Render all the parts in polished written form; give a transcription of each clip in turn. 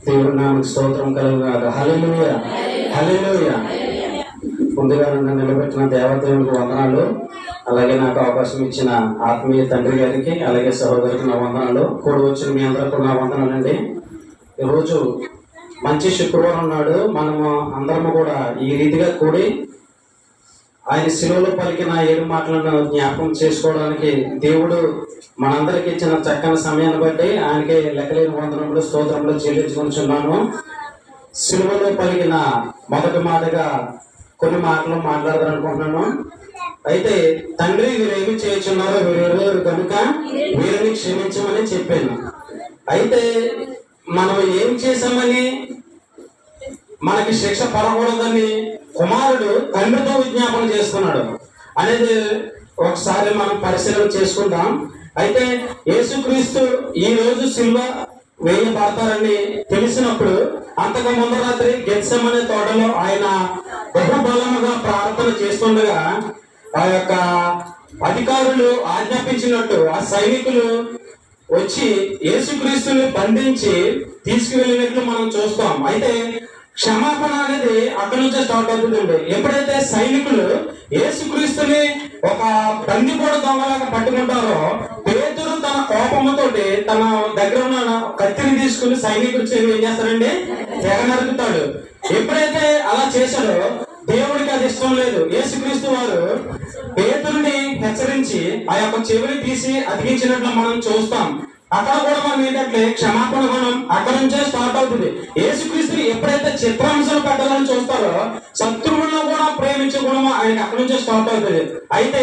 దేవుడి నామమునకు స్తోత్రం కలుగుగాక. హల్లెలూయా, హల్లెలూయా. ముందుగా నన్ను నిలబెట్టిన దేవదేవునికి వందనాలు. అలాగే నాకు అవకాశం ఇచ్చిన ఆత్మీయ తండ్రి గారికి, అలాగే సహోదరికి నా వందనాలు. కూడి వచ్చిన మీ అందరికీ నా వందనాలండి. ఈరోజు మంచి శుక్రవారం నాడు మనము అందరము కూడా ఈ రీతిగా కూడి ఆయన శిలువలో పలికిన 7 మాటలను జ్ఞాపకం చేసుకోవడానికి దేవుడు మనందరికి ఇచ్చిన చక్కని సమయాన్ని బట్టి ఆయనకి లెక్కలేని వందనములు స్తోత్రములు చెల్లించుకుంటున్నాను. శిలువలో పలికిన మొదటి మాటగా కొన్ని మాటలు మాట్లాడాలనుకుంటున్నాను. అయితే తండ్రి వీరేమి చేయుచున్నారో వీరెవరు కనుక వీరిని క్షమించమని చెప్పాను. అయితే మనం ఏం చేశామని మనకి శిక్ష పడకూడదని కుమారుడు తండ్రితో విజ్ఞాపన చేస్తున్నాడు అనేది ఒకసారి మనం పరిశీలన చేసుకుందాం. అయితే యేసుక్రీస్తు ఈ రోజు సిలువ వేయబడతారని తెలిసినప్పుడు అంతకు ముందు రాత్రి గెత్సెమనే తోటలో ఆయన బహుబలముగా ప్రార్థన చేస్తుండగా ఆ యొక్క అధికారులు ఆజ్ఞాపించినట్టు ఆ సైనికులు వచ్చి యేసుక్రీస్తుని బంధించి తీసుకువెళ్ళినట్లు మనం చూస్తాం. అయితే క్షమాపణ అనేది అక్కడి నుంచే స్టార్ట్ అవుతుందండి. ఎప్పుడైతే సైనికులు యేసుక్రీస్తుని ఒక బందిపోడ దొంగలాగా పట్టుకుంటారో పేతురు తన కోపముతోటి తన దగ్గర ఉన్న కత్తిని తీసుకుని సైనికుడు ఏం చేస్తారండి, తెగ నరుకుతాడు. ఎప్పుడైతే అలా చేశాడో దేవుడికి అది ఇష్టం లేదు. యేసుక్రీస్తు వారు పేతురుని హెచ్చరించి ఆ యొక్క చెవిని తీసి అతికించినట్లు మనం చూస్తాం. అక్కడ కూడా మనం ఏంటంటే క్షమాపణ గుణం అక్కడ నుంచే స్టార్ట్ అవుతుంది. యేసుక్రీస్తుని ఎప్పుడైతే చిత్రాంశాలు పెట్టాలని చూస్తారో శత్రువులను కూడా ప్రేమించే గుణం ఆయనకి అక్కడ నుంచే స్టార్ట్ అవుతుంది. అయితే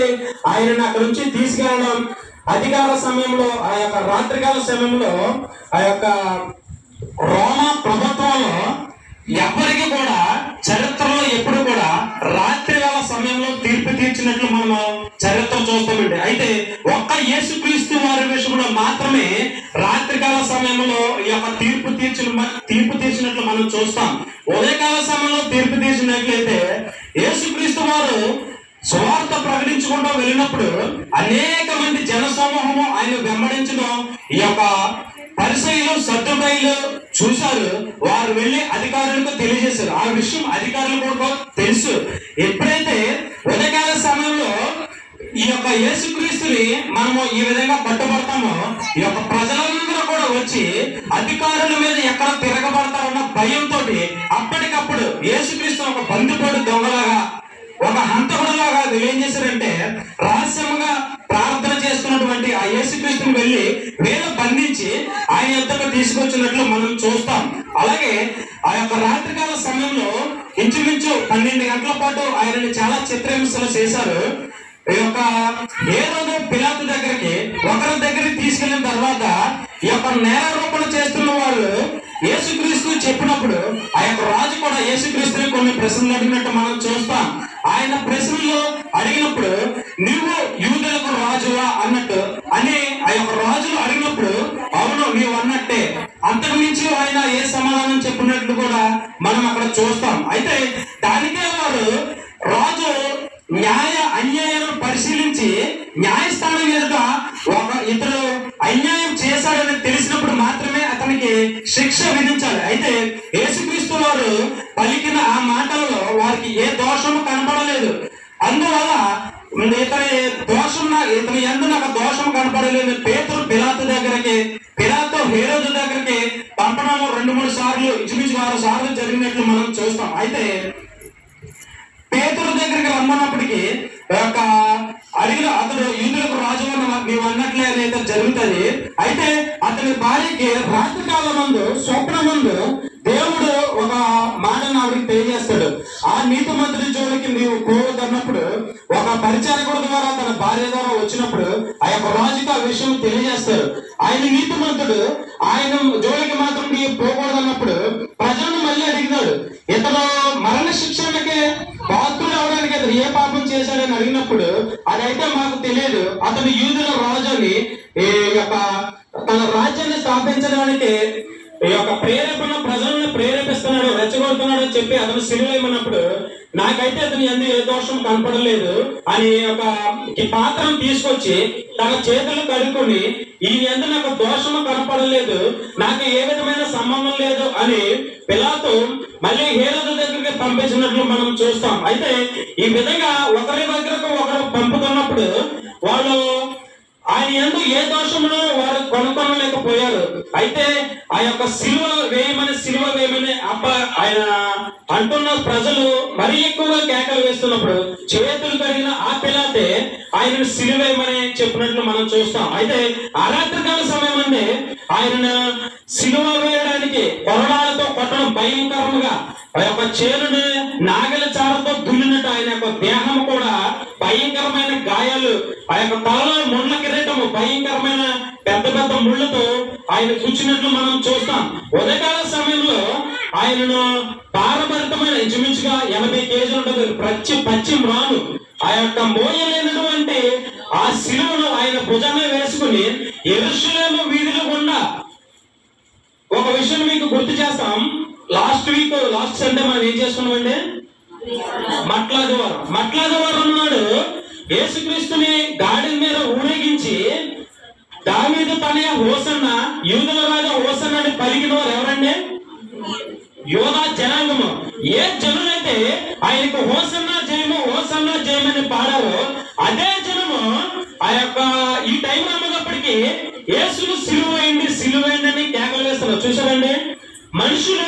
ఆయనను అక్కడ నుంచి తీసుకెళ్ళడం అధికార సమయంలో ఆ యొక్క రాత్రికాల సమయంలో ఆ యొక్క రోమా ప్రభుత్వంలో ఎవరికి కూడా చరిత్రలో ఎప్పుడు కూడా రాత్రికాల సమయంలో తీర్పు తీర్చినట్లు మనం చరిత్ర చూస్తామండి. అయితే ఒక్క యేసుక్రీస్తు వారి విషయంలో మాత్రమే రాత్రికాల సమయంలో ఈ యొక్క తీర్పు తీర్చినట్లు మనం చూస్తాం. ఉదయకాల సమయంలో తీర్పు తీర్చినట్లయితే యేసుక్రీస్తు వారు సువార్త ప్రకటించుకుంటూ వెళ్ళినప్పుడు అనేక మంది జన సమూహము ఆయన వెంబడించడం ఈ యొక్క పరిసయ్యులు సద్దుకాయులు చూశారు. వారు వెళ్లి అధికారులకు తెలియజేశారు. ఆ విషయం అధికారులు కూడా తెలుసు. ఎప్పుడైతే ఉదయకాల సమయంలో ఈ యొక్క యేసుక్రీస్తుని మనము ఈ విధంగా పట్టుబడతామో ఈ యొక్క ప్రజలందరూ కూడా వచ్చి అధికారుల మీద ఎక్కడ తిరగబడతారన్న భయంతో అప్పటికప్పుడు యేసుక్రీస్తు ఒక బందిపోటు దొంగలాగా ఒక హంతకుడులాగా ఏం చేశారంటే రహస్యంగా ప్రార్థన చేస్తున్నటువంటి ఆ యేసుక్రీస్తుని వెళ్ళి వీళ్ళు బంధించి ఆయన యొద్దకు తీసుకొచ్చినట్లు మనం చూస్తాం. అలాగే ఆ యొక్క రాత్రికాల సమయంలో ఇంచుమించు 12 గంటల పాటు ఆయనని చాలా చిత్రహింసలు చేశారు. ఈ యొక్క హేరోదు పిలాతు దగ్గరికి ఒకరి దగ్గరికి తీసుకెళ్లిన తర్వాత ఈ యొక్క నేరారోపణ చేస్తున్న వాళ్ళు యేసుక్రీస్తు చెప్పినప్పుడు ఆ యొక్క రాజు కూడా యేసుక్రీస్తుని కొన్ని ప్రశ్నలు అడిగినట్టు మనం చూస్తాం. ఆయన ప్రశ్నలు అడిగినప్పుడు నువ్వు యూదులకు రాజువా అన్నట్టు అని ఆ యొక్క రాజులు అడిగినప్పుడు అవును నీవు అన్నట్టే, అంతకు మించి ఆయన ఏ సమాధానం చెప్పినట్లు కూడా మనం అక్కడ చూస్తాం. అయితే దానికే వారు రాజు న్యాయ అన్యాయాలను పరిశీలించి న్యాయస్థానం ఎదుట ఒక ఇతడు అన్యాయం చేశాడని తెలిసినప్పుడు మాత్రమే అతనికి శిక్ష విధించాలి. అయితే యేసుక్రీస్తు వారు పలికిన ఆ మాటలలో వారికి ఏ దోషము కనపడలేదు. అందువల్ల ఇతని యందు నాకు దోషం కనపడలేదు. పేతురు పిలాతు దగ్గరికి, పిలాతు హేరోదు దగ్గరికి పంపడము 2-3 సార్లు ఇంచుమించు 6 సార్లు జరిగినట్లు మనం చూస్తాం. అయితే పేతురు దగ్గరికి రమ్మన్నప్పటికీ ఒక అడిగిన అతడు యూదులకు రాజు నీవు అన్నట్లే అనేది జరుగుతుంది. అయితే అతని భార్యకి రాత్రికాల ముందు స్వప్న ముందు దేవుడు ఒక మాటను ఆవిడికి తెలియజేస్తాడు. ఆ నీతిమంతుడి జోలికి నీవు పోవద్దన్నప్పుడు ఒక పరిచారకుడు ద్వారా తన భార్య ద్వారా వచ్చినప్పుడు ఆ యొక్క రాజుకి ఆ విషయం తెలియజేస్తాడు. ఆయన నీతిమంతుడు, ఆయన జోలికి మాత్రం నీవు పోకూడదన్నప్పుడు ప్రజలను మళ్ళీ అడిగినాడు. ఇతను మరణ శిక్షణకి పాత్రుడు అవడానికి అతను ఏ పాపం చేశాడని అడిగినప్పుడు అదైతే మాకు తెలియదు, అతను యూదుల రాజు అని ఈ యొక్క తన రాజ్యాన్ని స్థాపించడానికి ఈ యొక్క ప్రేరేపణ ప్రజలను ప్రేరేపిస్తున్నాడు, రెచ్చగొడుతున్నాడు అని చెప్పి అతను సిలువేయమన్నప్పుడు నాకైతే అతను ఎందుకు ఏ దోషం కనపడలేదు అని ఒక పాత్రను తీసుకొచ్చి తన చేతులు కడుక్కొని ఈ ఎందుకు నాకు దోషము కనపడలేదు, నాకు ఏ విధమైన సంబంధం లేదు అని పిలాతు మళ్ళీ హేరోదు దగ్గరికి పంపించినట్లు మనం చూస్తాం. అయితే ఈ విధంగా ఒకరి దగ్గరకు ఒకరు పంపుతున్నప్పుడు వాళ్ళు ఆయన యందు ఏ దోషమును వారు కొనుక్కొనలేకపోయారు. అయితే ఆ యొక్క సిలువ వేయమని ఆయన అంటున్న ప్రజలు మరీ ఎక్కువగా కేకలు వేస్తున్నప్పుడు చేతులు కడిగిన ఆ పిలాతే ఆయనను సిలువేయమని చెప్పినట్లు మనం చూస్తాం. అయితే ఆ రాత్రికాల సమయం అండి ఆయనను సిలువ వేయడానికి కొరడాలతో కొట్టడం భయంకరంగా ఆ యొక్క చేరుని నాగల చారతో దున్నినట్టు ఆయన యొక్క దేహం కూడా భయంకరమైన గాయాలు, ఆ యొక్క తలలో ముళ్ళ కిరీటము భయంకరమైన పెద్ద పెద్ద ముళ్ళతో ఆయన కూర్చున్నట్లు మనం చూస్తాం. ఉదయకాల సమయంలో ఆయనను భారభరితమైన ఇంచుమించుగా 80 కేజీలు ఉంటుంది పచ్చి మ్రాను ఆ యొక్క మోయలేనటువంటి ఆ శిలువను ఆయన భుజమే వేసుకుని యెరూషలేము వీధుల గుండా ఒక విషయం మీకు గుర్తు చేస్తాం. లాస్ట్ సండే మనం ఏం చేసుకున్నామండి? మట్లాదివారం నాడు యేసుక్రీస్తుని గాడి మీద ఊరేగించి దావీదు తనయ హోసన్న, యూదుల రాజా హోసన్న అని పలికిన వారు ఎవరండి? యోధా జనాంగము. ఏ జనులైతే ఆయనకు హోసన్నా జయమని పాడారో అదే జనము ఆ యొక్క ఈ టైం అమ్మేటప్పటికి యేసును సిలువేయండి అని కేకలు వేస్తున్నారు. చూసారండి, మనుషుల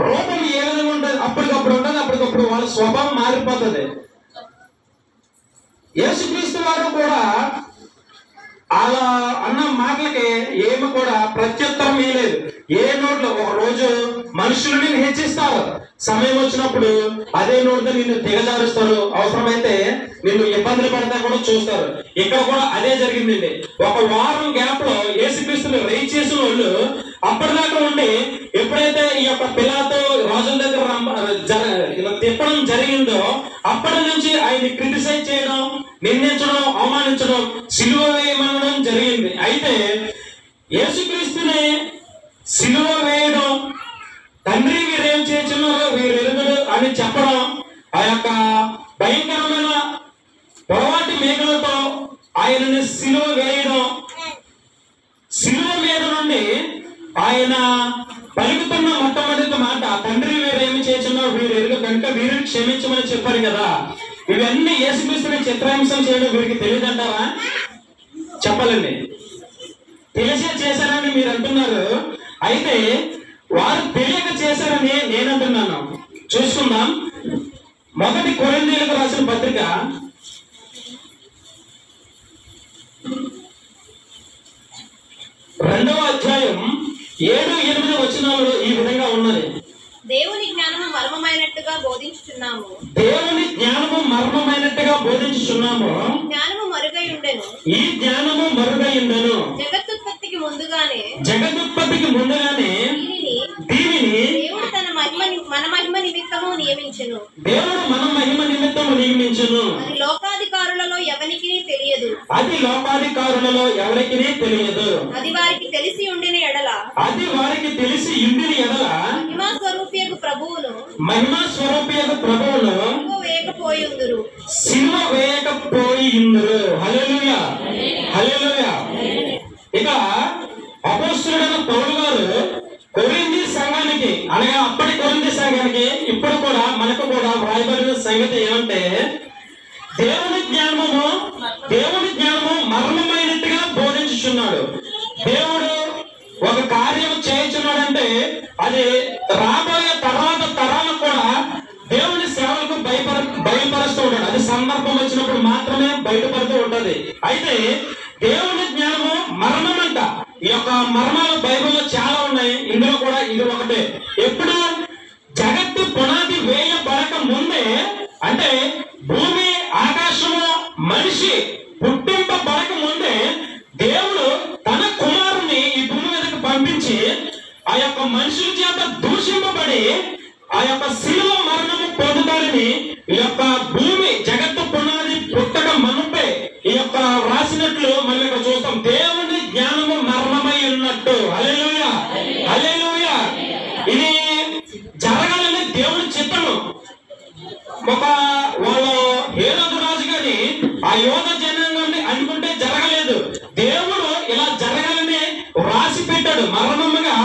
రూపం ఏ విధంగా ఉంటుంది, అప్పటికప్పుడు వాళ్ళ స్వభావం మారిపోతుంది. యేసుక్రీస్తు వారు కూడా అలా అన్న మాటలకి ఏమి కూడా ప్రత్యుత్తరం ఇవ్వలేదు. ఏ నోట్లో ఒక రోజు మనుషులు నిన్ను హెచ్చిస్తారు, సమయం వచ్చినప్పుడు అదే నోటితో నిన్ను దిగజారుస్తారు, అవసరమైతే నిన్ను ఇబ్బందులు పడతా కూడా చూస్తారు. ఇక్కడ కూడా అదే జరిగిందండి. ఒక వారం గ్యాప్ లో యేసుక్రీస్తుని రైజ్ చేసిన వాళ్ళు అప్పటిదాకా ఉండి ఎప్పుడైతే ఈ యొక్క పిలాతు రాజుల దగ్గర తిప్పడం జరిగిందో అప్పటి నుంచి ఆయన్ని క్రిటిసైజ్ చేయడం, నిందించడం, అవమానించడం, సిలువ వేయమనడం జరిగింది. అయితే యేసుక్రీస్తుని సిలువ వేయడం, తండ్రి వీరేం చేస్తున్నారో వీరు ఎరుగుడు అని చెప్పడం, ఆ యొక్క భయంకరమైన పొరవాటి మేకలతో ఆయనని సిలువ వేయడం, సిలువ మీద నుండి ఆయన పలుకుతున్న మొట్టమొదటి మాట తండ్రి వీరేమి చేస్తున్నారో వీరు ఎరుగు కనుక వీరిని క్షమించమని చెప్పారు కదా. ఇవన్నీ యేసుక్రీస్తుని చిత్రహింసం చేయడం వీరికి తెలియదంటారా? చెప్పాలండి. తెలిసే చేశారని మీరు అంటున్నారు. అయితే వారు తెలియక చేశారని నేను అంటున్నాను. చూసుకుందాం. 1 కొరింథీయులకు రాసిన పత్రిక 2వ అధ్యాయం 7-8 వచనాలు ఈ విధంగా ఉన్నది. దేవుని జ్ఞానము మర్మమైనట్టుగా బోధించుచున్నాము. ఈ జ్ఞానము మరుగై ఉండెను. జగత్తుత్పత్తికి ముందుగానే దీనిని దేవుడు మన మహిమ నిమిత్తము నియమించెను. అది లోకాధికారులలో ఎవరికి తెలియదు. అది వారికి తెలిసి ఉండిన ఎడల మహిమా స్వరూపియగు ప్రభువును సిలువ వేయకపోయిందురు. హల్లెలూయా, హల్లెలూయా. ఇక అపోస్తలుడైన పౌలు గారు కొరింథీ సంఘానికి, అనగా అప్పటి కొరింథీ సంఘానికి ఇప్పుడు కూడా మనకు కూడా వ్రాయబడిన సంగతి ఏమంటే దేవుని జ్ఞానము మర్మమైనట్టుగా బోధించుచున్నాడు. దేవుడు ఒక కార్యం చేయించున్నాడంటే అది రాబోయే తరాలకు కూడా దేవుని సేవలకు బయలుపరుస్తూ ఉంటాడు. అది సందర్భం వచ్చినప్పుడు మాత్రమే బయటపడుతూ ఉంటది. అయితే దేవుని జ్ఞానము మర్మమంట. ఈ యొక్క మర్మాలు బైబిల్లో చాలా ఉన్నాయి. ఇందులో కూడా ఇది ఒకటే. ఎప్పుడు జగత్తు పునాది వేయబడక ముందే, అంటే భూమి ఆకాశము మనిషి పుట్టింపబడక ముందే దేవుడు తన కుమారుని ఈ భూమి మీదకి పంపించి ఆ యొక్క మనుషుల చేత దూషింపబడి ఆ యొక్క శిలువ మరణము పొందుతారని ఈ యొక్క భూమి జగత్తు పునాది పుట్టక మనుపే ఈ యొక్క రాసినట్లు మనం ఇక్కడ చూస్తాం. దేవుని జ్ఞానము మర్మమై ఉన్నట్టు. హల్లెలూయా, హల్లెలూయా. ఇది జరగాలని దేవుని చిత్తము. వాళ్ళు హేరోదు రాజు గాని ఆ యోధ జనాంగాన్ని అనుకుంటే జరగలేదు. దేవుడు ఇలా జరగాలని రాసి పెట్టాడు, మర్మముగా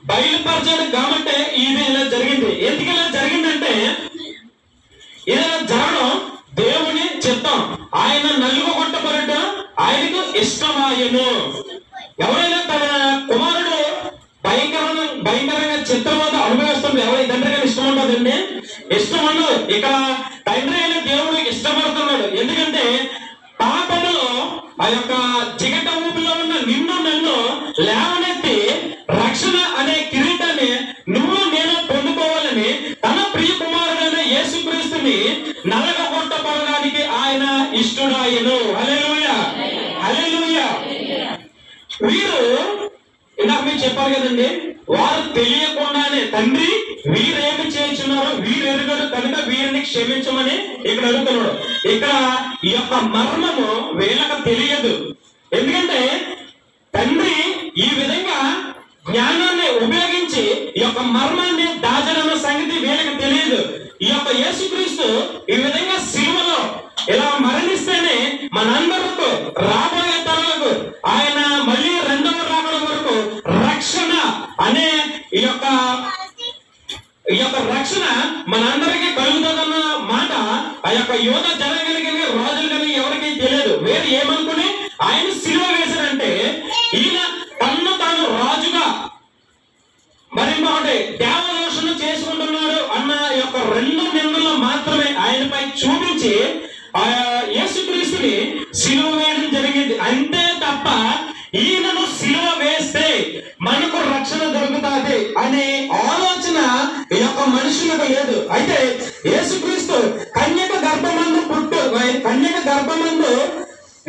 బయలుపరచాడు. కాబట్టి ఇష్టడాయను. ఎవరైనా తన కుమారుడు భయంకరంగా చిత్రవద అనుభవిస్తుంది, ఎవరైనా తండ్రి గారు ఇష్టం ఉంటుందండి? ఇష్టం ఉండదు. ఇక్కడ తండ్రి అయిన దేవుడు ఇష్టపడుతున్నాడు. ఎందుకంటే పాపములో ఆ యొక్క జిగట ఊపిలో ఉన్న నిన్ను నన్ను లేవనెత్తి రక్షణ అనే కిరీటాన్ని నువ్వు నేను పొందుకోవాలని తన ప్రియ కుమారుడైన యేసుక్రీస్తుని నలగగొట్టబడడానికి ఆయన ఇష్టడాయను. హల్లెలూయా, హల్లెలూయా. వీరు ఇందాక మీరు చెప్పారు కదండి, వారు తెలియకుండానే తండ్రి వీరేమి చేయించున్నారో వీరు ఎరుగడు కనుక వీరిని క్షమించమని ఇక్కడ అడుగుతున్నాడు. ఇక్కడ ఈ యొక్క మర్మము వీళ్ళకి తెలియదు. ఎందుకంటే తండ్రి ఈ విధంగా జ్ఞానాన్ని ఉపయోగించి ఈ యొక్క మర్మాన్ని దాచడన్న సంగతి వీళ్ళకి తెలియదు. ఈ యొక్క యేసుక్రీస్తు ఈ విధంగా సిలువలో ఇలా మరణిస్తేనే మనందరకు రాబోయే తరాలకు ఆయన మళ్ళీ రెండవ రాకడ వరకు రక్షణ అనే ఈ యొక్క రక్షణ మనందరికీ కలుగుతుందన్న మాట ఆ యొక్క యోధ జనానికి రాజులు కానీ ఎవరికి తెలియదు. వేరు ఏమనుకుని ఆయన సిలువ వేశారంటే ఈయన తన్ను తాను రాజుగా మరి ఒకటి దేవదోషణ చేసుకుంటున్నాడు అన్న యొక్క రెండు నిందలు మాత్రమే ఆయనపై చూపించి యేసుక్రీస్తుని సిలువ వేయడం జరిగింది. అంతే తప్ప ఈయనను సిలువ వేస్తే మనకు రక్షణ దొరుకుతుంది అనే ఆలోచన ఈ యొక్క మనుషులకు లేదు. అయితే యేసుక్రీస్తు కన్యక గర్భమందు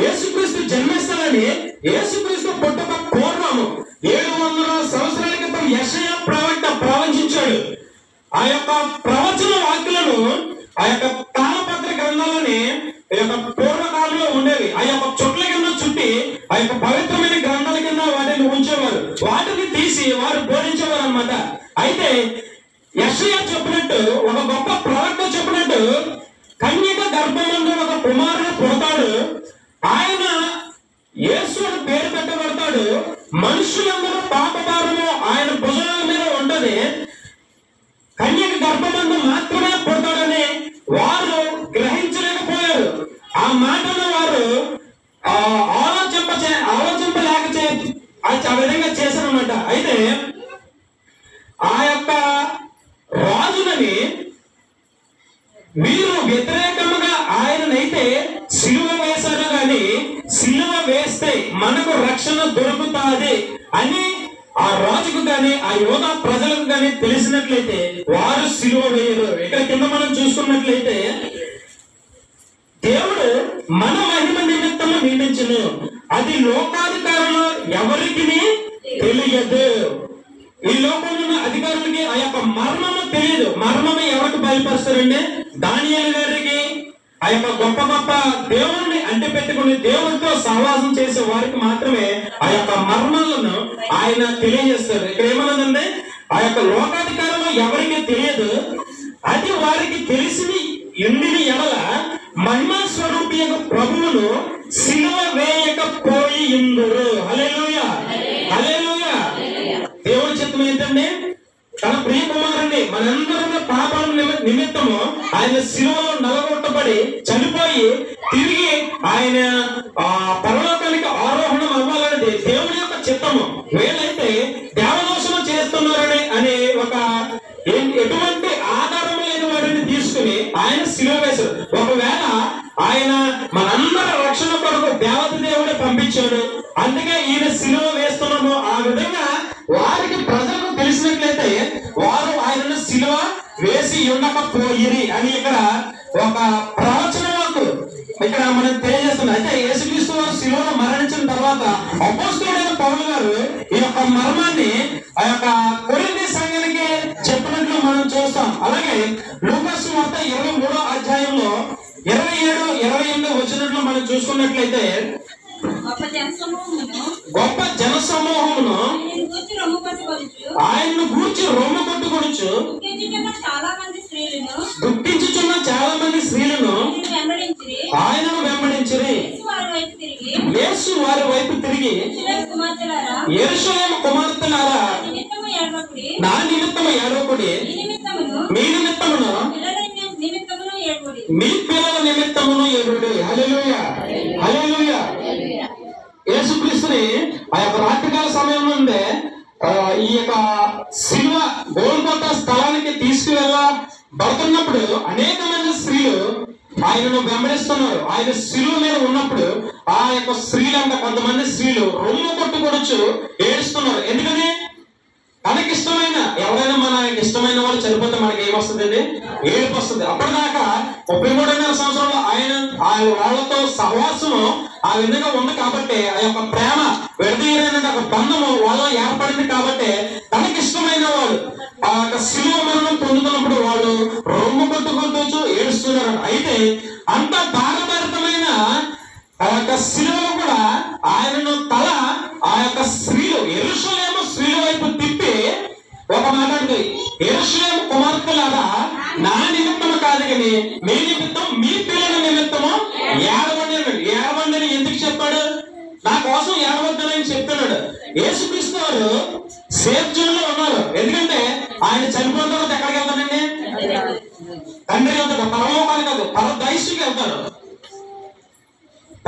యేసుక్రీస్తు జన్మిస్తానని యేసుక్రీస్తు పుట్టక పూర్వము 700 సంవత్సరాల క్రితం యెషయా ప్రవక్త ప్రవచించాడు. ఆ యొక్క ప్రవచన వాక్యాలను ఆ యొక్క తాళపత్ర గ్రంథాలని ఈ యొక్క పూర్వకాలంలో ఉండేవి. ఆ యొక్క చుట్ల కింద చుట్టి ఆ యొక్క పవిత్రమైన గ్రంథాల కింద వాటిని ఉంచేవారు. వాటిని తీసి వారు బోధించేవారు అన్నమాట. అయితే యెషయా చెప్పినట్టు, ఒక గొప్ప ప్రవక్త చెప్పినట్టు, కన్యక గర్భమందు ఒక కుమారుడు పుడతాడు, ఆయన యేసు అని పేరు పెట్టబడతాడు, మనుషులందరూ పాపభారము ఆయన భుజాల మీద ఉంటది, కన్యక గర్భమందు మాత్రమే పుడతాడని వారు గ్రహించలేకపోయారు. ఆ మాటను వారు ఆలోచింపలేక ఆ విధంగా చేశారన్నమాట. అయితే ఆ యొక్క రాజులని వీరు వ్యతిరేకముగా ఆయననైతే సిలువ వేశారు కానీ సిలువ వేస్తే మనకు రక్షణ దొరుకుతాది అని ఆ రాజుకు గాని ఆ యోధ ప్రజలకు గాని తెలిసినట్లయితే వారు సిలువ వేయరు. ఇక్కడ కింద మనం చూసుకున్నట్లయితే దేవుడు మన మహిమ నిమిత్తము నియమించును, అది లోకాధికారులు ఎవరికి తెలియదు. ఈ లోకంలో ఉన్న అధికారులకి ఆ యొక్క మర్మము తెలియదు. మర్మము ఎవరికి బయలుపరుస్తారండి? దానియేలు గారికి, ఆ యొక్క గొప్ప గొప్ప దేవుడిని అంటి పెట్టుకుని దేవుడితో సహవాసం చేసే వారికి మాత్రమే ఆ యొక్క మర్మాలను ఆయన తెలియజేస్తారు. ఇక్కడ ఏమన్నదండి, ఆ యొక్క లోకాధికారులు ఎవరికి తెలియదు, అది వారికి తెలిసిన ఎండిని ఎడల మహిమా స్వరూపి యొక్క ప్రభువును సిలువ వేయకపోయి ఉందురు. హల్లెలూయా, హల్లెలూయా. దేవుడి చిత్తం ఏంటండి? తన ప్రియ కుమారుని మనందరం పాపాల నిమిత్తము ఆయన సిలువలో నలగొట్టబడి చనిపోయి తిరిగి ఆయన పరలోకానికి ఆరోహణం అవ్వాలనేది దేవుని యొక్క చిత్తము. వీళ్ళైతే దేవదోషణ చేస్తున్నారని అనే ఒక ఎటువంటి ఆధారం లేని వాడిని తీసుకుని ఆయన సిలువ వేశారు. ఒకవేళ ఆయన మనందరి రక్షణ కొరకు దేవత దేవుడే పంపించాడు, అందుకే ఈయన సిలువ వేస్తున్నాము. ఆ విధంగా వారికి ప్రజలకు తెలిసినట్లయితే వారు ఆయనను సిలువ వేసి ఉండకపోయిరి అని ఇక్కడ ఒక ప్రవచన వాక్కు ఇక్కడ మనం తెలియజేస్తున్నాం. అయితే యేసుక్రీస్తు వారు సిలువలో మరణించిన తర్వాత అపోస్తలుడైన పౌలు గారు ఈ యొక్క మర్మాన్ని ఆ యొక్క కొరింథీ సంఘానికి చెప్పినట్లు మనం చూస్తాం. అలాగే లూకా సువార్త 23వ అధ్యాయంలో 27-28 వచ్చినట్లు మనం చూసుకున్నట్లయితే గొప్ప జన సమూహమును ఆయన్ను గూర్చి రొమ్ము కొట్టుకొనుచు దుఃఖించుచున్న చాలా మంది స్త్రీలను ఆయనను వెంబడించిరి. యేసు వారి వైపు తిరిగి, యెరూషలేము కుమార్తెలారా, నా నిమిత్తము ఏడవకుడి, మీ నిమిత్తమును మీ పిల్లల నిమిత్తమును ఏడుడి. హల్లెలూయా, హల్లెలూయా. యేసుక్రీస్తుని ఈ యొక్క శిలువ గోల్గొతా స్థలానికి తీసుకువెళ్ళబడుతున్నప్పుడు అనేక మంది స్త్రీలు ఆయనను వెంబడిస్తున్నారు. ఆయన శిలువ మీద ఉన్నప్పుడు ఆ యొక్క స్త్రీలంతా కొంతమంది స్త్రీలు రొమ్ము కొట్టుకొడుచు ఏడుస్తున్నారు. ఎందుకని? తనకిష్టమైన ఎవరైనా మనకి ఇష్టమైన వాళ్ళు చనిపోతే మనకి ఏమొస్తుందండి? ఏడుపు వస్తుంది. అప్పటిదాకా 33.5 సంవత్సరంలో ఆయన వాళ్ళతో సహవాసము ఆ విధంగా ఉంది కాబట్టి ఆ యొక్క ప్రేమ విడదీయలేని ఒక బంధము వాళ్ళ ఏర్పడింది కాబట్టి తనకిష్టమైన వాళ్ళు ఆ యొక్క శిలువ మరణం పొందుతున్నప్పుడు వాళ్ళు రొమ్ము కొట్టుకుంటూ ఏడుస్తున్నారు. అయితే అంత భారభరితమైన ఆ యొక్క శిలువలో కూడా ఆయనను తల ఆ యొక్క స్త్రీలు యెరూషలేము స్త్రీల వైపు తిప్పి ఒక మాట్లాడుతుంది, యెరూషలేము కుమార్తెలారా నా నిమిత్తము కాదు కానీ మీ నిమిత్తం మీ పిల్లల నిమిత్తము ఏడవండి అని ఎందుకు చెప్పాడు? నా కోసం ఏడవద్దని చెప్తున్నాడు. యేసుక్రీస్తు వారు సేఫ్ జోన్ లో ఉన్నారు. ఎందుకంటే ఆయన చనిపోయిన తర్వాత ఎక్కడికి వెళ్తాడండి? తండ్రికి వెళ్తాడు. పరలోకానికి కాదు, పరదైసుకి వెళ్తాడు.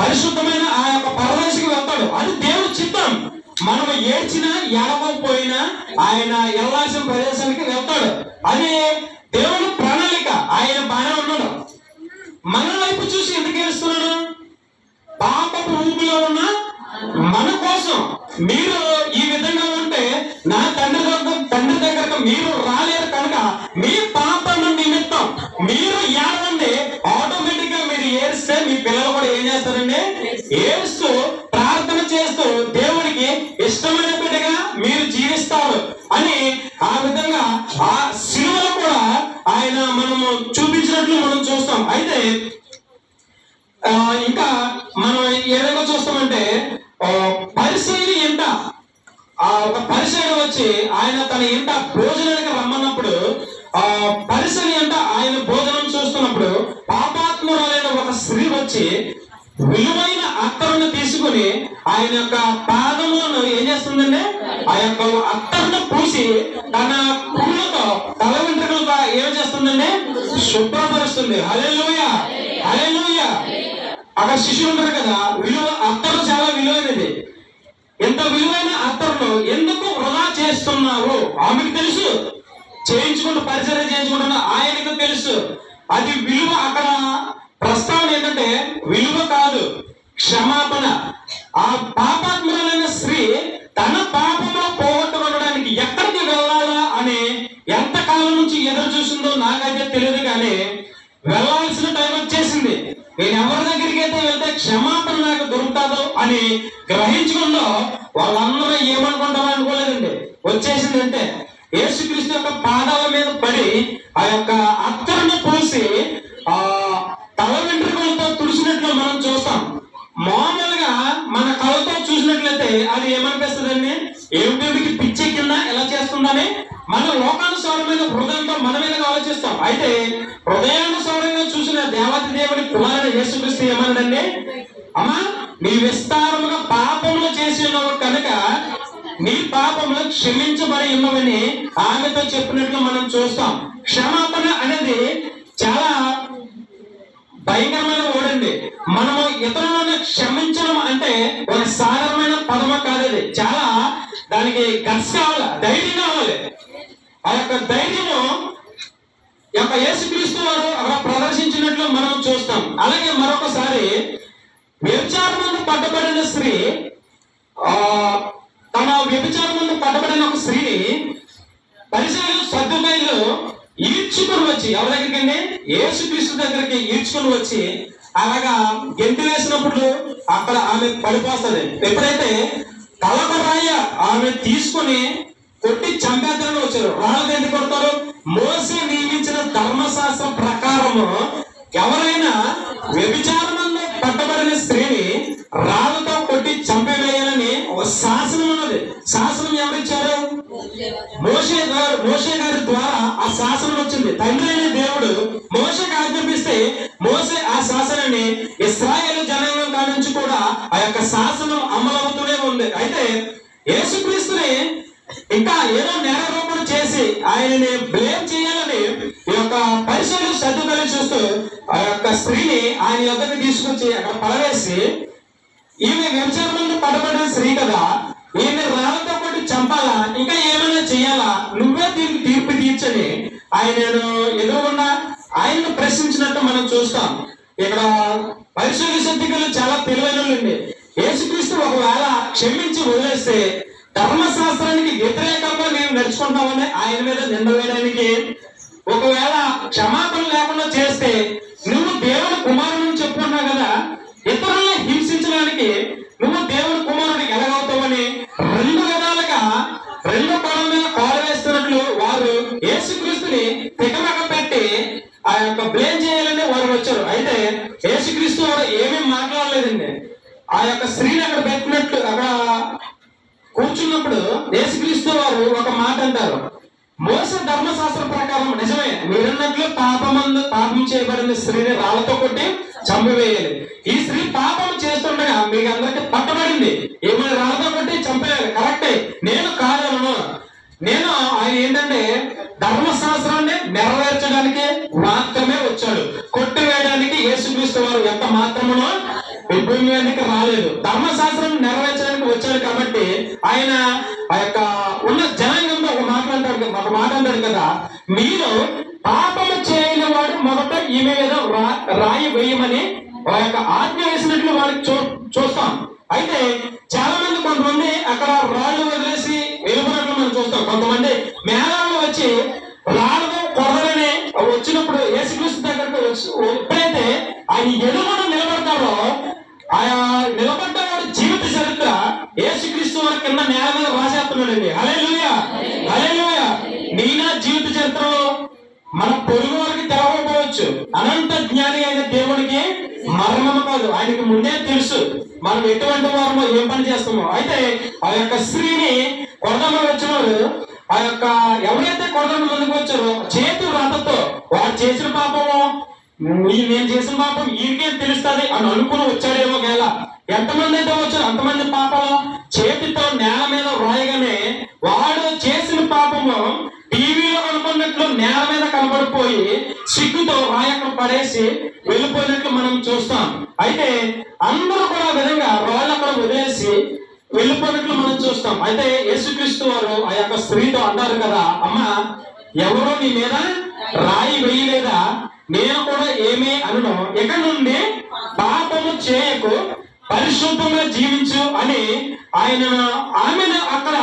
పరిశుద్ధమైన ఆ యొక్క పరదేశికి వెళ్తాడు. అది దేవుడి చిత్తం. మనం ఏడ్చినా ఏడవకపోయినా ఆయన వెళ్ళాల్సిన ప్రదేశానికి వెళ్తాడు. అది దేవుని ప్రణాళిక. ఆయన బాగానే ఉన్నాడు. మన వైపు చూసి ఎందుకు ఏడుస్తున్నాడు? పాపపు ఊపిలో ఉన్న మన కోసం. మీరు ఈ విధంగా ఉంటే నా తండ్రి దగ్గరకు మీరు రాలేరు కనుక మీ పాపం నిమిత్తం మీరు ఏడవండి. ఆటోమేటిక్ గా మీరు ఏడిస్తే మీ పిల్లలు కూడా ఏం చేస్తారండి? ఏడుస్తూ ప్రార్థన చేస్తూ దేవుడికి ఇష్టమైన బిడ్డగా మీరు జీవిస్తారు అని ఆ విధంగా ఆ శిలువలో కూడా ఆయన మనము చూపించినట్లు మనం చూస్తాం. అయితే ఇంకా మనం ఏదైనా చూస్తామంటే పరిసయ్యుని ఇంట ఒక పరిసయ్యుడు వచ్చి ఆయన తన ఇంట భోజనానికి రమ్మన్నప్పుడు పరిసయ్యుని ఇంట ఆయన భోజనం చూస్తున్నప్పుడు పాపాత్మురాలైన ఒక స్త్రీ వచ్చి విలువైన అత్తరును తీసుకుని ఆయన యొక్క పాదములను ఏం చేస్తుందంటే ఆ యొక్క అత్తరును పూసి తన పూలతో తల వెంట్రుకలుగా ఏం చేస్తుందంటే శుభ్రపరుస్తుంది. హల్లెలూయా, హల్లెలూయా. అక్కడ శిష్యులు ఉంటారు కదా, అత్తరు చాలా విలువైనది. ఎంత విలువైన అత్తరును ఎందుకు వృధా చేస్తున్నావు? ఆమెకు తెలుసు. చేయించుకుంటూ పరిచర్య చేయించుకుంటున్నా ఆయనకు తెలుసు. అది విలువ. అక్కడ ప్రస్తావన ఏంటంటే విలువ కాదు, క్షమాపణ. ఆ పాపాత్మురాలైన స్త్రీ తన పాపంలో పోగొట్టుకోవడానికి ఎక్కడికి వెళ్ళాలా అని ఎంతకాలం నుంచి ఎదురు చూసిందో నాకైతే తెలియదు. కానీ వెళ్ళాల్సిన టైం వచ్చేసింది. నేను ఎవరి దగ్గరికి అయితే వెళ్తే క్షమాపణ నాకు దొరుకుతాదో అని గ్రహించుకుందో వాళ్ళందరూ ఏమనుకుంటారో అనుకోలేదండి. వచ్చేసిందంటే యేసుక్రీస్తు యొక్క పాదాల మీద పడి ఆ యొక్క అత్తరును పూసి ఆ తల వెంట్రుకలతో తుడిచినట్లు మనం చూస్తాం. మామూలుగా మన కళ్ళతో చూసినట్లయితే అది ఏమనిపిస్తుందండి? ఏమిటికి పిచ్చి కింద ఎలా చేస్తుందని మన లోకానుసారమైన హృదయంతో మన మీద ఆలోచిస్తాం. అయితే హృదయానుసారంగా చూసిన దేవాది దేవుడి కుమారుడు యేసుక్రీస్తు ఏమన్నాడండి? అమ్మా, నీ విస్తారముగా పాపములు చేసి ఉన్నావు కనుక నీ పాపములు క్షమించబడి ఉన్నవని ఆమెతో చెప్పినట్లు మనం చూస్తాం. క్షమాపణ అనేది చాలా భయంకరమైన ఓడండి. మనము ఇతరులను క్షమించడం అంటే ఒక సాధారణమైన పదమ కాదు. చాలా దానికి గట్స్ కావాలి, ధైర్యం కావాలి. ఆ యొక్క ధైర్యము యొక్క యేసుక్రీస్తు వారు అక్కడ ప్రదర్శించినట్లు మనం చూస్తాం. అలాగే మరొకసారి వ్యభిచారమందు పట్టబడిన స్త్రీ తన వ్యభిచారమందు పట్టబడిన ఒక స్త్రీని పరిసయ్యులు సద్దుకయ్యులు ఈడ్చుకుని వచ్చి ఎవరి దగ్గరికి? యేసుక్రీస్తు దగ్గరికి ఈడ్చుకుని వచ్చి అలాగా గెంటి వేసినప్పుడు అక్కడ ఆమె పడిపోస్తుంది. ఎప్పుడైతే తలకు రాయ ఆమె తీసుకుని కొట్టి చంపేద్దామని వచ్చారు. రాళ్ళతో ఎందుకు కొడతారు? మోసే నియమించిన ధర్మశాస్త్రం ప్రకారము ఎవరైనా వ్యభిచారమందు పట్టబడిన స్త్రీని రాళ్ళతో కొట్టి చంపివేయాలని ఒక శాసనం ఉన్నది. శాసనం ఎవరిచ్చారు? మోషే గారి ద్వారా ఆ శాసనం వచ్చింది. తండ్రి అయిన దేవుడు మోషేకి ఆజ్ఞాపిస్తే మోషే ఆ శాసనాన్ని ఇశ్రాయేలు జనాంగం కాడి నుంచి కూడా ఆ యొక్క శాసనం అమలవుతూనే ఉంది. అయితే యేసుక్రీస్తుని ఇంకా ఏదో నేరారోపణ చేసి ఆయనని బ్లేమ్ చేయాలని ఈ యొక్క పరిసయ్యులు సద్దుకయ్యులు చూస్తూ ఆ యొక్క స్త్రీని ఆయన యొద్దకు తీసుకొచ్చి అక్కడ పడవేసి ఈమె వ్యభిచారమందు పడబడిన స్త్రీ కదా, ఈమె రాళ్ళతో కొట్టి వీడిని చంపాలా ఇంకా ఏమైనా చేయాలా, నువ్వే దీనికి తీర్పు తీర్చని ఆయనను ఎదురుగుండా ఆయన్ను ప్రశ్నించినట్టు మనం చూస్తాం. ఇక్కడ పరిశోధన శక్తికలు చాలా తెలివైనలండి. యేసుక్రీస్తు ఒకవేళ క్షమించి వదిలేస్తే ధర్మశాస్త్రానికి వ్యతిరేకంగా నేను నడుచుకుంటామని ఆయన మీద నింద వేయడానికి, ఒకవేళ క్షమాపణ లేకుండా చేస్తే నువ్వు దేవుని కుమారుని చెప్పుకున్నావు కదా, ఇతరులను హింసించడానికి నువ్వు దేవుని కుమారుడికి ఎలాగవుతావని రెండు విధాలుగా రెండు పడవ మీద కాలు వేస్తున్నట్లు వారు యేసుక్రీస్తుని తికమక పెట్టి ఆ యొక్క బ్లేమ్ చేయాలని వారు వచ్చారు. అయితే యేసుక్రీస్తు వారు ఏమీ మాట్లాడలేదండి. ఆ యొక్క స్త్రీని అక్కడ పెట్టినట్లు అక్కడ కూర్చున్నప్పుడు యేసుక్రీస్తు వారు ఒక మాట అంటారు, మోసే ధర్మశాస్త్ర ప్రకారం నిజమే మీరన్నట్లు పాపం చేయబడిన స్త్రీని రాళ్లతో కొట్టి చంపివేయాలి. ఈ స్త్రీ పాపం చేస్తుండగా మీకు అందరికి పట్టబడింది, ఏమైనా రాళ్లతో కొట్టి చంపేయాలి, కరెక్టే. నేను కాదను, నేను ఆయన ఏంటంటే ధర్మశాస్త్రాన్ని నెరవేర్చడానికి మాత్రమే వచ్చాడు, కొట్టివేయడానికి యేసుక్రీస్తు వారు ఎంత మాత్రమునో భూమి మీదకి రాలేదు, ధర్మశాస్త్రం నెరవేర్చడానికి వచ్చాడు. కాబట్టి ఆయన ఆ యొక్క ఉన్న జనాంగంతో ఒక మాట అంటాడు కదా, మీరు పాపము చేయని వాడు మొదట ఈమె మీద రాయి వేయమని ఆ యొక్క ఆజ్ఞ వేసినట్లు వారికి చూస్తాం. అయితే చాలా మంది కొంతమంది అక్కడ రాళ్ళు వదిలేసి వెళ్ళిపోయినట్లు మనం చూస్తాం. కొంతమంది మేళాలు వచ్చి రాళ్ళు కొరలని వచ్చినప్పుడు యేసుక్రీస్తు దగ్గరకు ఎప్పుడైతే ఆయన ఎదురుగా నిలబడతారో ఆయా నిలబడ్డవాడు జీవిత చరిత్ర యేసుక్రీస్తు వారి కింద నేల మీద రాసేస్తున్నాడండి. హల్లెలూయా, హల్లెలూయా. నీనా జీవిత చరిత్రలో మన పొరుగు వారికి తెలవకపోవచ్చు, అనంత జ్ఞాని అయిన దేవుడికి మరణము కాదు, ఆయనకి ముందే తెలుసు మనం ఎటువంటి వారమో ఏం పని చేస్తామో. అయితే ఆ యొక్క స్త్రీని కొడదామని వచ్చినాడు, ఆ యొక్క ఎవరైతే కొడదామని ముందుకు వచ్చారో చేతి వ్రాతతో వాడు చేసిన పాపమో నేను చేసిన పాపం ఈయనకేం తెలుస్తుంది అని అనుకుని వచ్చాడేమో. గేల ఎంతమంది అయితే వచ్చారు అంతమంది పాపము చేతితో నేల మీద రాయగానే వాడు చేసిన పాపము టీవీలో కనపడినట్లు నేల మీద కనపడిపోయి సిగ్గుతో రాయక్కడ పడేసి వెళ్ళిపోయినట్లు మనం చూస్తాం. అయితే అందరూ కూడా ఆ విధంగా రాళ్ళు అక్కడ వదిలేసి వెళ్ళిపోయినట్లు మనం చూస్తాం. అయితే యేసుక్రీస్తు వారు ఆ యొక్క స్త్రీతో అన్నారు కదా, అమ్మ ఎవరో నీ మీద రాయి వేయలేదా, నేను కూడా ఏమీ అనను, ఇక నుండి పాపము చేయకు, పరిశుద్ధంగా జీవించు అని ఆమెను అక్కడ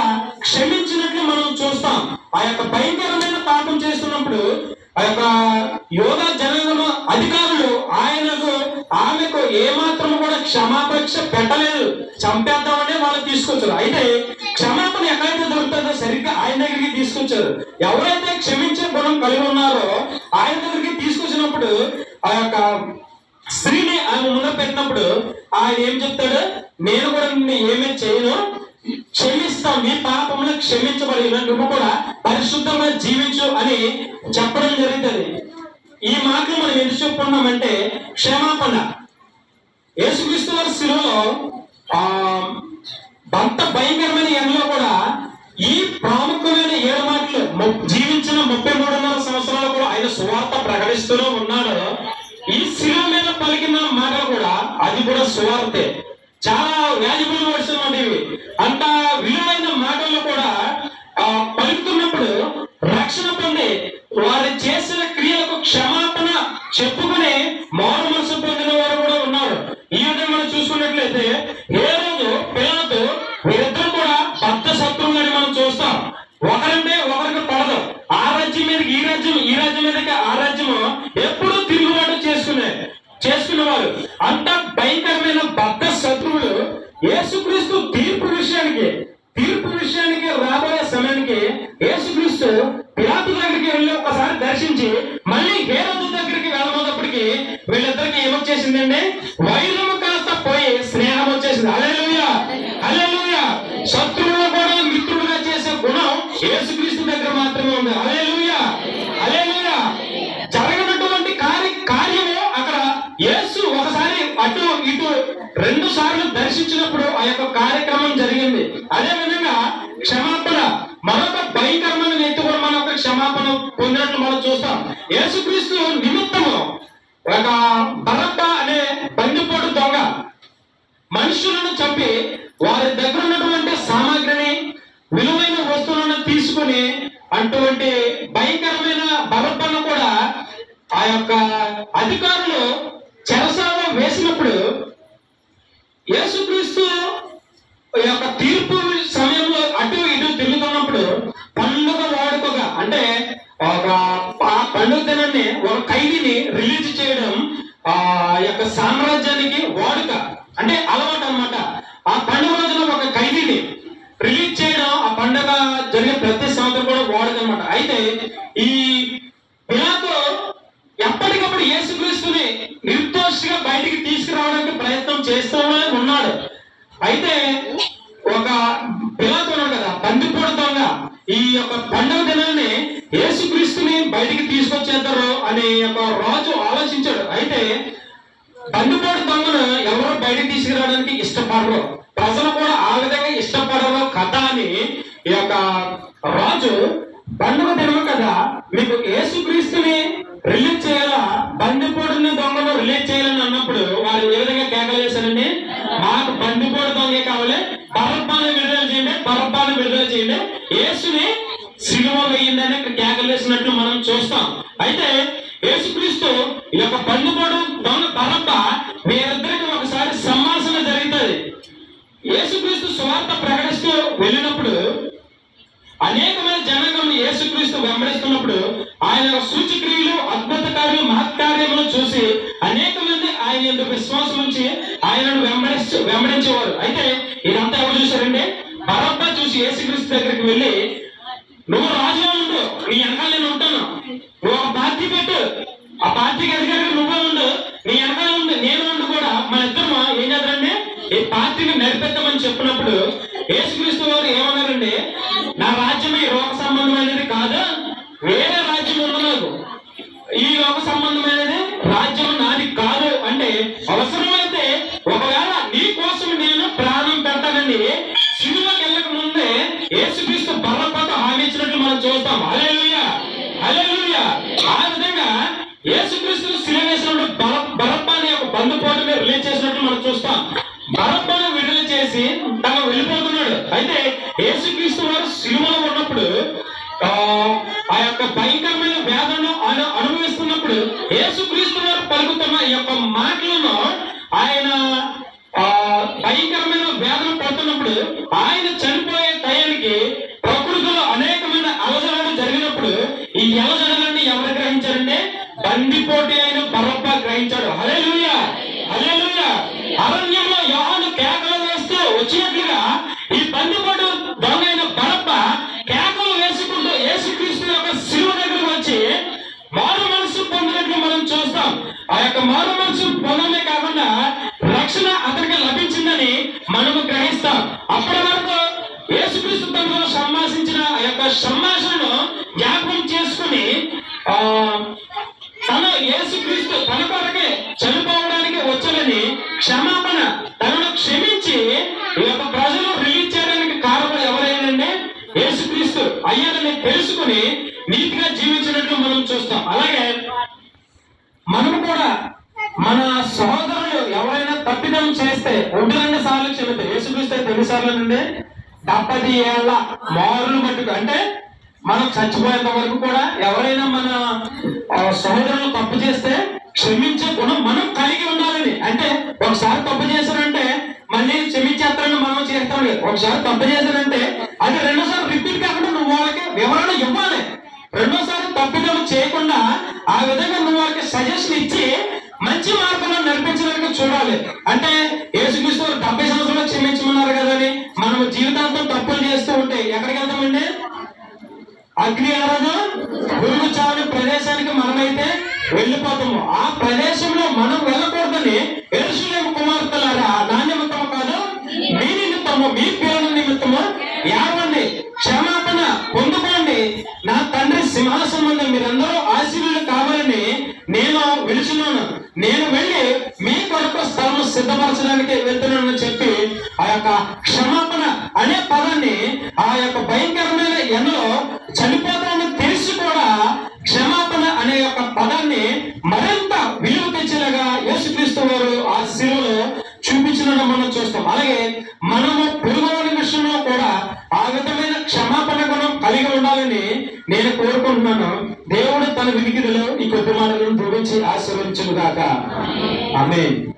క్షమించినట్లు మనం చూస్తాం. ఆ యొక్క భయంకరమైన పాపం చేస్తున్నప్పుడు ఆ యొక్క యోధా జనాంగం అధికారులు ఆమెకు ఏమాత్రం కూడా క్షమాపేక్ష పెట్టలేదు, చంపేద్దామని వాళ్ళు తీసుకొచ్చారు. అయితే క్షమాపణ ఎక్కడైతే దొరుకుతుందో సరిగ్గా ఆయన దగ్గరికి తీసుకొచ్చారు. ఎవరైతే క్షమించే గుణం కలిగి ఉన్నారో ఆయన దగ్గరికి తీసుకొచ్చినప్పుడు ఆ యొక్క స్త్రీని ఆయన ముందు పెట్టినప్పుడు ఆయన ఏం చెప్తాడు, నేను కూడా నిన్ను ఏమీ చేయను, క్షమిస్తాం, నీ పాపములు క్షమించబడిన నువ్వు కూడా పరిశుద్ధంగా జీవించు అని చెప్పడం జరుగుతుంది. ఈ మాటలు మనం ఎందుకు చెప్పుకున్నామంటే క్షమాపణ. యేసుక్రీస్తు వారి శిలువలో అంత భయంకరమైన ఎండలో కూడా ఈ ప్రాముఖ్యమైన 7 మాటలు జీవించిన 33.5 సంవత్సరాలు కూడా ఆయన సువార్త ప్రకటిస్తూనే ఉన్నాడు. ఈ శిలువ మీద పలికిన మాటలు కూడా అది కూడా సువార్తే. చాలా వాల్యుబుల్ వర్డ్స్ అన్నమాట ఇవి. అంత విలువైన మాటల్లో కూడా పలుకుతున్నప్పుడు రక్షణ పొంది వారు చేసిన క్రియలకు క్షమాపణ చెప్పుకుని మారు మనసు పొందిన వారు కూడా ఉన్నారు. ఈ విధంగా మనం చూసుకున్నట్లయితే హేరోదు పిలాతు వీరిద్దరు కూడా బద్ధ శత్రువులని మనం చూస్తాం. ఒకరంటే ఒకరికి పడదు. ఆ రాజ్యం మీదకి ఈ రాజ్యం, ఈ రాజ్యం మీదకి ఆ రాజ్యము ఎప్పుడూ తిరుగుబాటు చేసుకునేవారు. అంత భయంకరమైన బద్ధ శత్రువులు యేసుక్రీస్తు తీర్పు విషయానికి రాబోయే సమయానికి యేసుక్రీస్తు పిలాతు దగ్గరికి వెళ్ళి ఒకసారి దర్శించి మళ్ళీ హేరోదు దగ్గరికి వెళ్ళబోయేటప్పటికి వీళ్ళిద్దరికి ఏమొచ్చేసిందండి, వైరము కాస్త పోయి స్నేహం వచ్చేసింది. హల్లెలూయా, హల్లెలూయా. శత్రువులు కూడా మిత్రుడుగా చేసే గుణం యేసుక్రీస్తు దగ్గర మాత్రమే ఉంది. హల్లెలూయా, హల్లెలూయా. జరగనటువంటి కార్యము అక్కడ యేసు ఒకసారి అటు ఇటు 2 సార్లు దర్శించినప్పుడు ఆ యొక్క కార్యక్రమం జరిగింది. అదే విధంగా క్షమాపణ మరొక భయంకరమైన వ్యక్తి కూడా మన యొక్క క్షమాపణ పొందినట్లు మనం చూస్తాం. యేసుక్రీస్తు నిమిత్తము ఒక బరబ్బా అనే బందిపోటు దొంగ మనుషులను చంపి వారి దగ్గర ఉన్నటువంటి సామాగ్రిని విలువైన వస్తువులను తీసుకుని అటువంటి భయంకరమైన బరబ్బను కూడా ఆ యొక్క అధికారులు చెరసాలలో వేసినప్పుడు యేసుక్రీస్తు యొక్క తీర్పు సమయంలో అటు ఇటు తిరుగుతున్నప్పుడు పండుగ వాడుకగా, అంటే ఒక పండుగ దినాన్ని ఒక ఖైదీని రిలీజ్ చేయడం ఆ యొక్క సామ్రాజ్యానికి వాడుక, అంటే అలవాటు అన్నమాట. ఆ పండుగ రోజున ఒక ఖైదీని రిలీజ్ చేయడం ఆ పండుగ జరిగే ప్రతి సంవత్సరం కూడా వాడుక అన్నమాట. అయితే ఈ పిలాతు ఎప్పటికప్పుడు యేసుక్రీస్తుని నిర్దోషిగా బయటికి తీసుకురావడానికి ప్రయత్నం చేస్తూనే ఉన్నాడు. అయితే ఒక పిలాతు ఉన్నాడు కదా, బందిపోటు దొంగ, ఈ యొక్క పండుగ దినాన్ని యేసుక్రీస్తుని బయటికి తీసుకొచ్చేద్దారు అని ఒక రాజు ఆలోచించాడు. అయితే బందిపోటు దొంగను ఎవరు బయటికి తీసుకురావడానికి ఇష్టపడరు, ప్రజలు కూడా ఆ విధంగా ఇష్టపడరు కదా అని ఈ యొక్క రాజు పండుగ దినం కదా, మీకు యేసుక్రీస్తుని రిలీజ్ చేయాలా, బందిపోటుని దొంగను రిలీజ్ చేయాలని అన్నప్పుడు వారు ఏ విధంగా కేకలు చేశారండి, మాకు బందిపోటు దొంగే కావాలి, బరబ్బాను విడుదల చేయండి, బరబ్బాను విడుదల చేయండి, యేసుని సిలువ వేయండి అని ఇక్కడ కేకలు వేసినట్లు మనం చూస్తాం. అయితే యేసుక్రీస్తు ఈ యొక్క బందిపోటు దొంగ బరబ్బా వీరిద్దరికి ఒకసారి సంభాషణ జరుగుతుంది. యేసుక్రీస్తు సువార్త ప్రకటిస్తూ వెళ్ళినప్పుడు అనేకమైన జనాంగం యేసుక్రీస్తు వెంబడిస్తున్నప్పుడు ఆయన సూచక్రియలు, అద్భుత కార్యాలు, మహత్కార్యములు చూసి అనేక మంది ఆయన ఎందుకు విశ్వాసం ఉంచి ఆయనను వెంబడించేవారు. అయితే ఇదంతా ఎవరు చూశారండి, బరబ్బా చూసి యేసుక్రీస్తు దగ్గరికి వెళ్ళి, నువ్వు రాజుగా ఉండు, నీ వెనకాల నేను ఉంటాను, నువ్వు ఒక పార్టీ పెట్టు, ఆ పార్టీకి అధికారిగా నువ్వే ఉండు, నీ వెనకాల ఉండు, నేను ఉండు కూడా, మన ఇద్దరు ఏం చేద్దారండి ఈ పార్టీని నడిపెద్దామని చెప్పినప్పుడు యేసుక్రీస్తు వారు ఏమన్నారండి, నా రాజ్యం ఈ లోక సంబంధమైనది కాదు, వేరే రాజ్యం ఉంది నాకు, ఈ లోక సంబంధమైనది రాజ్యం నాది కాదు అంటే, అవసరమైతే ఒకవేళ నీ కోసం నేను ప్రాణం పెడతానండి, సిలువకి వెళ్ళక ముందే యేసుక్రీస్తు బరబ్బతో హామీ ఇచ్చినట్లు మనం చూస్తాం. హల్లెలూయా, హల్లెలూయా. ఆ విధంగా యేసుక్రీస్తును సిలువ వేసినప్పుడు బరబ్బాని యొక్క బందుపోటుని రిలీజ్ చేసినట్లు మనం చూస్తాం. బరబ్బాను విడుదల చేసి తను వెళ్ళిపోతున్నాడు. అయితే యేసుక్రీస్తు వారు సిలువలో ఉన్నప్పుడు ఆ యొక్క భయంకరమైన వేదనను అనుభవిస్తున్నప్పుడు యేసుక్రీస్తు వారు పలుకుతున్న ఈ యొక్క మాటలను, ఆయన భయంకరమైన వేదన పడుతున్నప్పుడు, ఆయన చనిపోయే టయానికి ప్రకృతిలో అనేకమైన అలజడులు జరిగినప్పుడు ఈ అలజడులన్నీ ఎవరు గ్రహించారంటే, బందిపోటీ అయిన బరబ్బా గ్రహించాడు. హల్లెలూయా, హల్లెలూయా. అరణ్యంలో యోహాను కేకలు వేస్తూ వచ్చినట్లుగా ఈ బందిపోటు దొంగ అయిన బరబ్బా కేకలు వేసుకుంటూ యేసుక్రీస్తు యొక్క సిలువ దగ్గరకు వచ్చి మారు మనసు పొందినట్లు మనం చూస్తాం. ఆ యొక్క మారు మనసు పొందడమే కాకుండా రక్షణ అతనికి లభించిందని మనము గ్రహిస్తాం. అప్పటి వరకు యేసుక్రీస్తు తనతో సంభాషించిన ఆ యొక్క సంభాషణను జ్ఞాపకం చేసుకుని తను యేసుక్రీస్తు తన కొరకే చనిపోవడానికి వచ్చాలని క్షమాపణ, తనను క్షమించి ఈ యొక్క ప్రజలు రిలీజ్ చేయడానికి కారణం ఎవరైనండి, యేసుక్రీస్తు అయ్యారని తెలుసుకుని నీతిగా జీవించినట్లు మనం చూస్తాం. అలాగే మనము కూడా మన సహోదరులు ఎవరైనా తప్పిదం చేస్తే 1-2 సార్లు క్షమిస్తాం. యేసుక్రీస్తు అయితే ఎన్నిసార్లు నుండి 70 ఏళ్ల మారులు మట్టుకు, అంటే మనం చచ్చిపోయేంత వరకు కూడా ఎవరైనా మన సహోదరులు తప్పు చేస్తే క్షమించే గుణం మనం కలిగి ఉండాలని. అంటే ఒకసారి తప్పు చేశారంటే మళ్ళీ క్షమించేస్తారని మనం చేస్తాం. ఒకసారి తప్పు చేశారంటే అది 2వ సారి రిపీట్ కాకుండా నువ్వు వాళ్ళకి వివరణ ఇవ్వాలి. 2వ సారి తప్పిదం చేయకుండా ఆ విధంగా నువ్వు వాళ్ళకి సజెషన్ ఇచ్చి మంచి మార్గంలో నడిపించడానికి చూడాలి. అంటే యేసుక్రీస్తు 70 సంవత్సరాలు క్షమించమన్నారు కదని మనం జీవితాంతం తప్పులు చేస్తూ ఉంటే ఎక్కడికి వెళ్తామండి, అగ్ని ఆరాధన గురువు చావని ప్రదేశానికి మనమైతే వెళ్ళిపోతాము. ఆ ప్రదేశంలో మనం వెళ్ళకూడదని యెరూషలేము కుమార్తెలారా, నా నిమిత్తము కాదు మీ నిమిత్తము, మీ పిల్లల నిమిత్తము ఏడవండి, క్షమాపణ పొందుకోండి, నా తండ్రి సింహాసనం ముందు మీరందరూ ఆశీర్వాదాలు కావాలని నేను పిలుచున్నాను, నేను వెళ్ళి మీ కొరకు స్థలం సిద్ధపరచడానికి వెళ్తున్నానని చెప్పి ఆ యొక్క క్షమాపణ అనే పదాన్ని ఆ యొక్క భయంకరమైన ఎండలో చనిపోతామని తెలిసి కూడా క్షమాపణ అనే యొక్క పదాన్ని మరింత విలువ తెచ్చేలాగా యేసుక్రీస్తు వారు ఆ శిలువలో చూపించడం మనం చూస్తాం. అలాగే మనము పొరుగువారి విషయంలో కూడా ఆ విధమైన నేను కోరుకుంటున్నాను. దేవుడు తన వినికిడిలో ఈ కొద్ది మాటలను దీవించి ఆశీర్వదించును గాక. ఆమేన్.